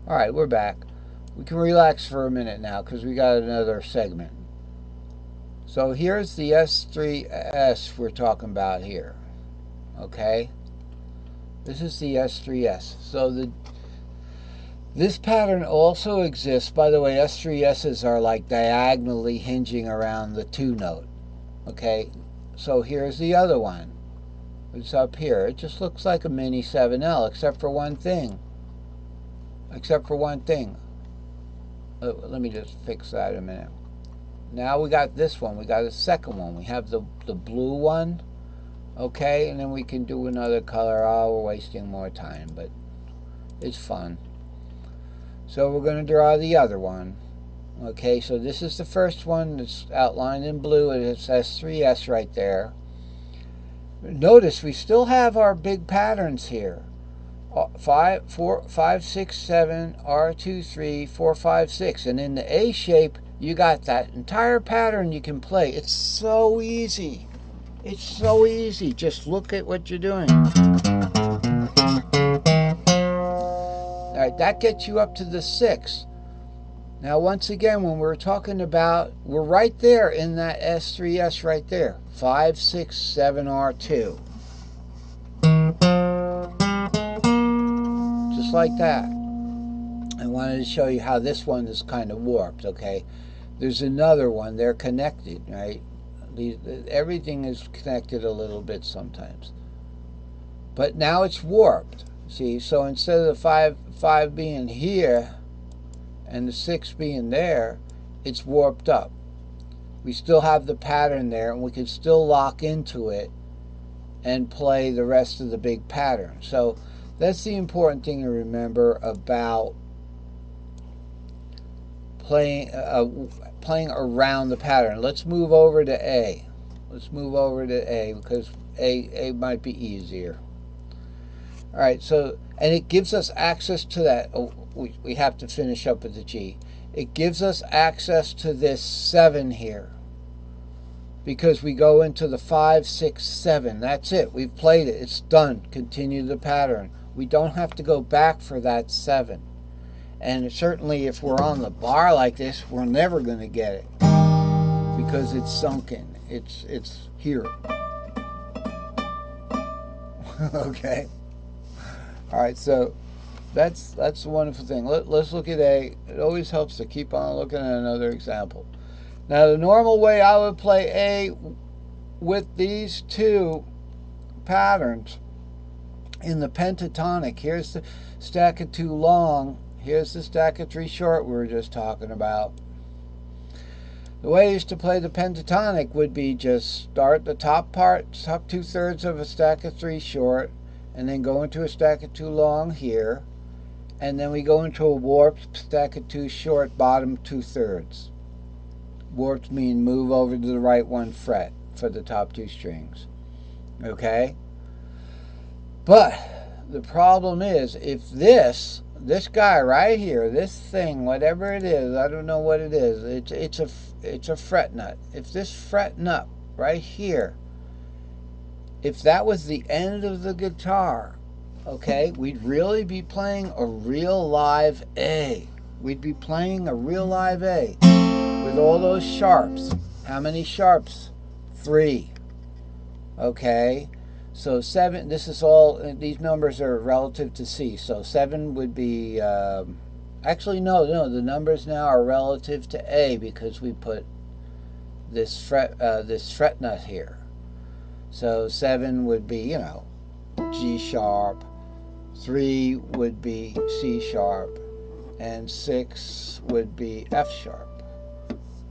All right, we're back. We can relax for a minute now because we got another segment. So here's the S3S we're talking about here. Okay, this is the S3S. So this pattern also exists. By the way, S3Ss are like diagonally hinging around the 2 note. Okay, so here's the other one. It's up here. It just looks like a mini 7L, except for one thing. Except for one thing. Let me just fix that a minute. Now we got this one. We got a second one. We have the blue one. Okay, and then we can do another color. Oh, we're wasting more time, but it's fun. So we're going to draw the other one. Okay, so this is the first one that's outlined in blue, and it says 3S right there. Notice we still have our big patterns here. 5, 4, 5, 6, 7, R2, 3, 4, 5, 6. And in the A shape, you got that entire pattern you can play. It's so easy. It's so easy. Just look at what you're doing. All right, that gets you up to the 6. Now, once again, when we're talking about, we're right there in that S3S right there. 5, 6, 7, R2. Just like that. I wanted to show you how this one is kind of warped, okay? There's another one. They're connected, right? Everything is connected a little bit sometimes. But now it's warped, see? So instead of the 5 being here and the 6 being there, it's warped up. We still have the pattern there, and we can still lock into it and play the rest of the big pattern. So that's the important thing to remember about playing around the pattern. Let's move over to A. Let's move over to A because A might be easier. All right, so, and it gives us access to that. Oh, we have to finish up with the G. It gives us access to this 7 here because we go into the 5, 6, 7. That's it. We've played it. It's done. Continue the pattern. We don't have to go back for that 7. And certainly if we're on the bar like this, we're never going to get it because it's sunken. It's here. Okay. All right, so that's the wonderful thing. Let's look at A. It always helps to keep on looking at another example. Now, the normal way I would play A with these two patterns in the pentatonic, here's the stack of 2 long, here's the stack of 3 short we were just talking about. The way I used to play the pentatonic would be just start the top part, top 2/3 of a stack of 3 short, and then go into a stack of 2 long here, and then we go into a warped stack of 2 short, bottom 2/3. Warped mean move over to the right 1 fret for the top 2 strings. Okay? But the problem is, if this guy right here, this thing, whatever it is, I don't know what it is, it's a fret nut. If this fret nut right here, if that was the end of the guitar, okay, we'd really be playing a real live A. We'd be playing a real live A with all those sharps. How many sharps? 3. Okay, so 7, this is all, these numbers are relative to C. So 7 would be, actually no, the numbers now are relative to A because we put this fret nut here. So 7 would be, you know, G sharp, 3 would be C sharp, and 6 would be F sharp.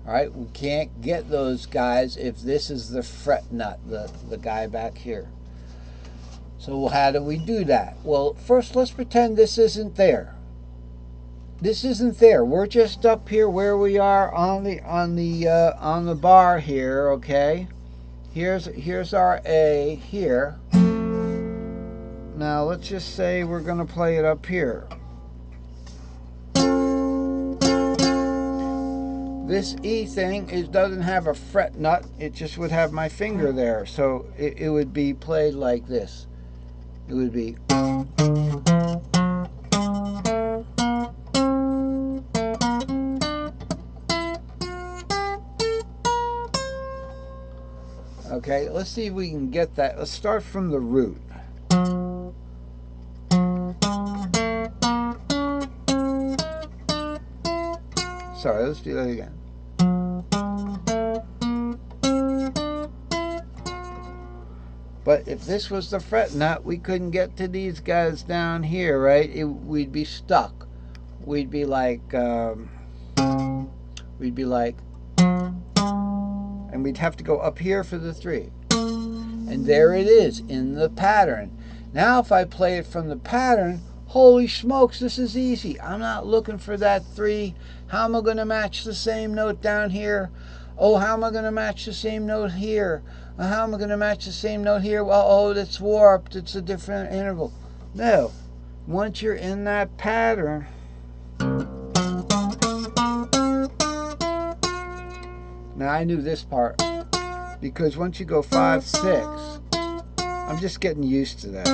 All right, we can't get those guys if this is the fret nut, the guy back here. So how do we do that? Well, first let's pretend this isn't there. This isn't there. We're just up here where we are on the bar here. Okay, here's our A here. Now let's just say we're going to play it up here. This E thing doesn't have a fret nut. It just would have my finger there. So it would be played like this. It would be. Okay, let's see if we can get that. Let's start from the root. Sorry, let's do that again. But if this was the fret nut, we couldn't get to these guys down here, right? We'd be stuck. We'd be like, and we'd have to go up here for the 3. And there it is in the pattern. Now if I play it from the pattern, holy smokes, this is easy. I'm not looking for that 3. How am I going to match the same note down here? Oh, how am I going to match the same note here? How am I going to match the same note here? Well, oh, it's warped. It's a different interval. No. Once you're in that pattern, now I knew this part because once you go 5, 6, I'm just getting used to that.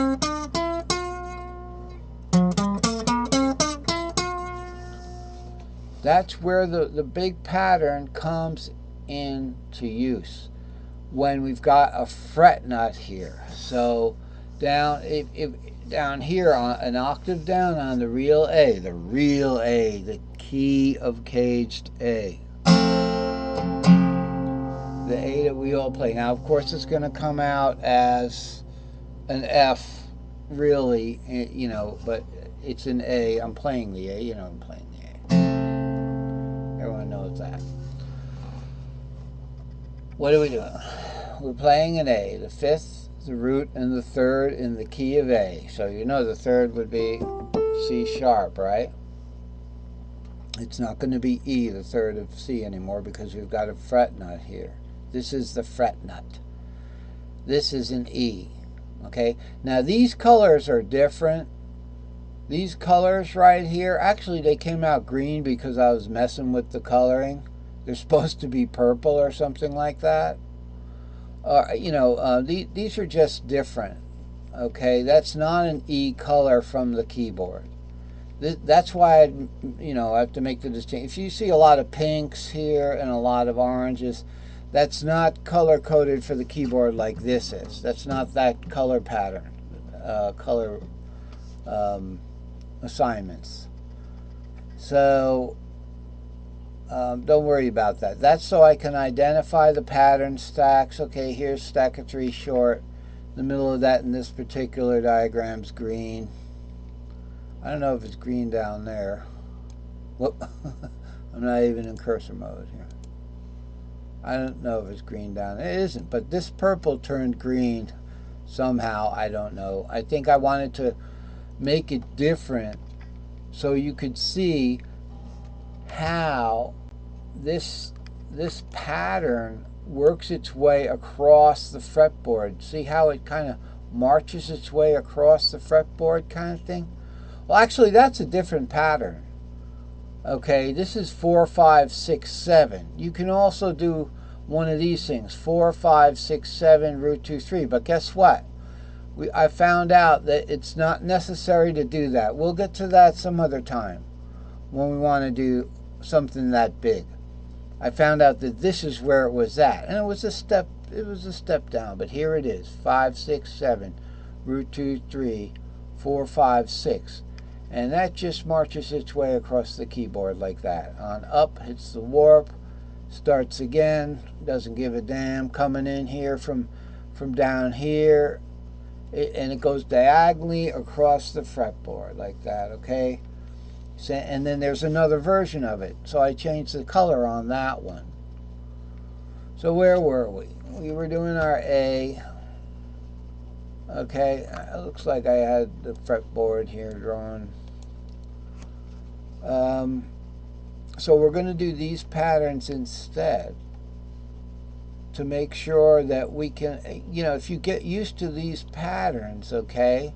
That's where the big pattern comes into use, when we've got a fret nut here. So down here on an octave down on the real A, the key of caged A. The A that we all play. Now of course it's going to come out as an F, really, you know, but it's an A. I'm playing the A, you know, I'm playing the A. Everyone knows that. What are we doing? We're playing an A, the 5th, the root, and the 3rd in the key of A. So you know the 3rd would be C sharp, right? It's not going to be E, the 3rd of C anymore, because we've got a fret nut here. This is the fret nut. This is an E. Okay? Now these colors are different. These colors right here, actually they came out green because I was messing with the coloring. They're supposed to be purple or something like that. You know, these are just different. Okay, that's not an E color from the keyboard. That's why I have to make the distinction. If you see a lot of pinks here and a lot of oranges, that's not color coded for the keyboard like this is. That's not that color pattern, color assignments. So don't worry about that. That's so I can identify the pattern stacks. Okay, here's stack of 3 short. The middle of that in this particular diagram's green. I don't know if it's green down there. Whoop. I'm not even in cursor mode here. I don't know if it's green down there. It isn't, but this purple turned green somehow. I don't know. I think I wanted to make it different so you could see how this pattern works its way across the fretboard. See how it kind of marches its way across the fretboard kind of thing? Well, actually, that's a different pattern. Okay, this is 4, 5, 6, 7. You can also do one of these things, 4, 5, 6, 7, root 2, 3. But guess what? I found out that it's not necessary to do that. We'll get to that some other time when we want to do something that big. I found out that this is where it was at, and it was a step down, but here it is, 5, 6, 7, root 2, 3, 4, 5, 6. And that just marches its way across the keyboard like that. On up, hits the warp, starts again, doesn't give a damn, coming in here from down here, and it goes diagonally across the fretboard like that, okay? So, and then there's another version of it, so I changed the color on that one. So where were we? We were doing our A. Okay, it looks like I had the fretboard here drawn. So we're going to do these patterns instead to make sure that we can, if you get used to these patterns, okay,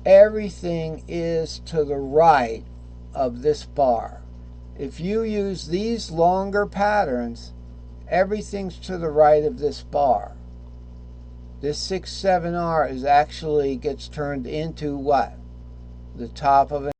everything is to the right of this bar. If you use these longer patterns, everything's to the right of this bar. This 6, 7R is actually gets turned into what? The top of an